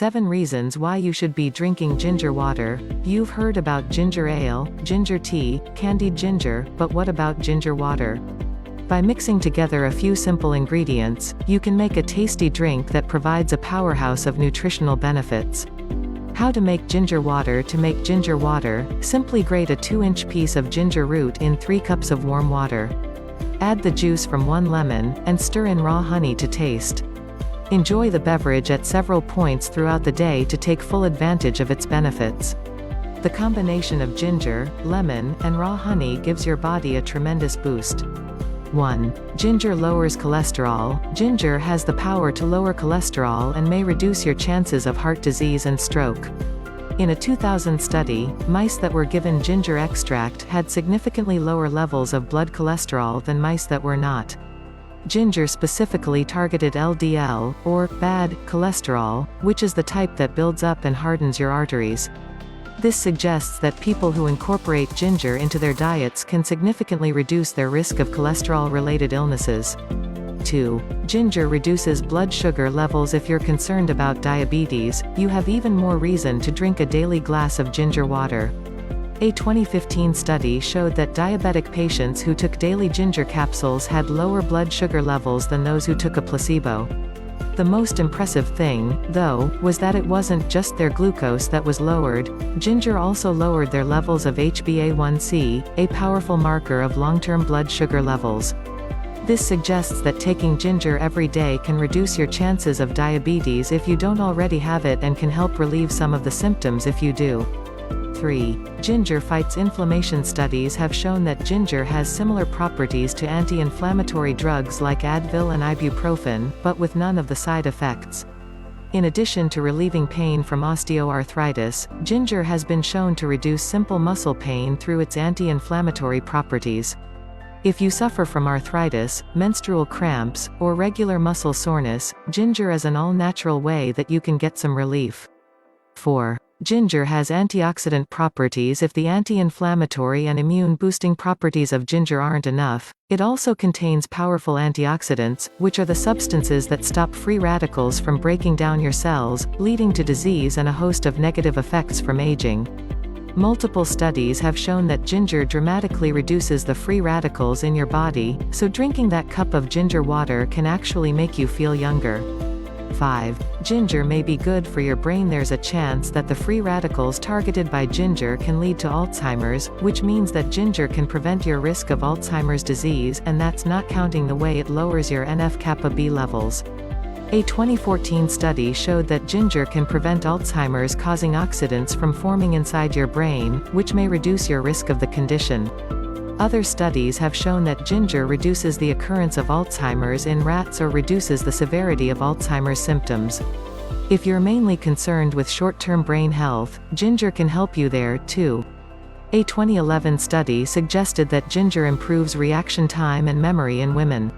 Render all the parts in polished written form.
7 reasons why you should be drinking ginger water. You've heard about ginger ale, ginger tea, candied ginger, but what about ginger water? By mixing together a few simple ingredients, you can make a tasty drink that provides a powerhouse of nutritional benefits. How to make ginger water. To make ginger water, simply grate a 2-inch piece of ginger root in 3 cups of warm water. Add the juice from 1 lemon, and stir in raw honey to taste. Enjoy the beverage at several points throughout the day to take full advantage of its benefits. The combination of ginger, lemon, and raw honey gives your body a tremendous boost. 1. Ginger lowers cholesterol. Ginger has the power to lower cholesterol and may reduce your chances of heart disease and stroke. In a 2000 study, mice that were given ginger extract had significantly lower levels of blood cholesterol than mice that were not. Ginger specifically targeted LDL, or bad cholesterol, which is the type that builds up and hardens your arteries. This suggests that people who incorporate ginger into their diets can significantly reduce their risk of cholesterol-related illnesses. 2. Ginger reduces blood sugar levels. If you're concerned about diabetes, you have even more reason to drink a daily glass of ginger water. A 2015 study showed that diabetic patients who took daily ginger capsules had lower blood sugar levels than those who took a placebo. The most impressive thing, though, was that it wasn't just their glucose that was lowered. Ginger also lowered their levels of HbA1c, a powerful marker of long-term blood sugar levels. This suggests that taking ginger every day can reduce your chances of diabetes if you don't already have it and can help relieve some of the symptoms if you do. 3. Ginger fights inflammation. Studies have shown that ginger has similar properties to anti-inflammatory drugs like Advil and ibuprofen, but with none of the side effects. In addition to relieving pain from osteoarthritis, ginger has been shown to reduce simple muscle pain through its anti-inflammatory properties. If you suffer from arthritis, menstrual cramps, or regular muscle soreness, ginger is an all-natural way that you can get some relief. 4. Ginger has antioxidant properties. If the anti-inflammatory and immune-boosting properties of ginger aren't enough, it also contains powerful antioxidants, which are the substances that stop free radicals from breaking down your cells, leading to disease and a host of negative effects from aging. Multiple studies have shown that ginger dramatically reduces the free radicals in your body, so drinking that cup of ginger water can actually make you feel younger. 5. Ginger may be good for your brain. There's a chance that the free radicals targeted by ginger can lead to Alzheimer's, which means that ginger can prevent your risk of Alzheimer's disease, and that's not counting the way it lowers your NF-kappa B levels. A 2014 study showed that ginger can prevent Alzheimer's causing oxidants from forming inside your brain, which may reduce your risk of the condition. Other studies have shown that ginger reduces the occurrence of Alzheimer's in rats or reduces the severity of Alzheimer's symptoms. If you're mainly concerned with short-term brain health, ginger can help you there, too. A 2011 study suggested that ginger improves reaction time and memory in women.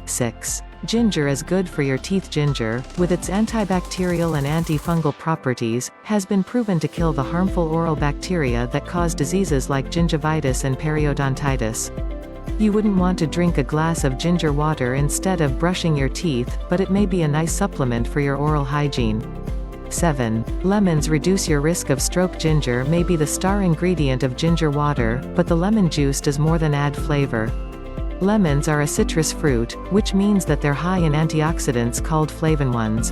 6. Ginger is good for your teeth. Ginger, with its antibacterial and antifungal properties, has been proven to kill the harmful oral bacteria that cause diseases like gingivitis and periodontitis. You wouldn't want to drink a glass of ginger water instead of brushing your teeth, but it may be a nice supplement for your oral hygiene. 7. Lemons reduce your risk of stroke. Ginger may be the star ingredient of ginger water, but the lemon juice does more than add flavor. Lemons are a citrus fruit, which means that they're high in antioxidants called flavonoids.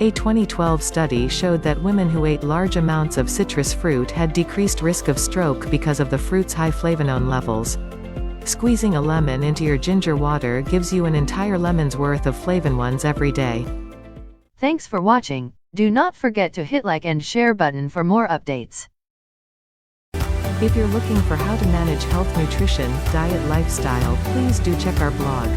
A 2012 study showed that women who ate large amounts of citrus fruit had decreased risk of stroke because of the fruit's high flavonone levels. Squeezing a lemon into your ginger water gives you an entire lemon's worth of flavonoids every day. Thanks for watching. Do not forget to hit like and share button for more updates. If you're looking for how to manage health, nutrition, diet, lifestyle, please do check our blog.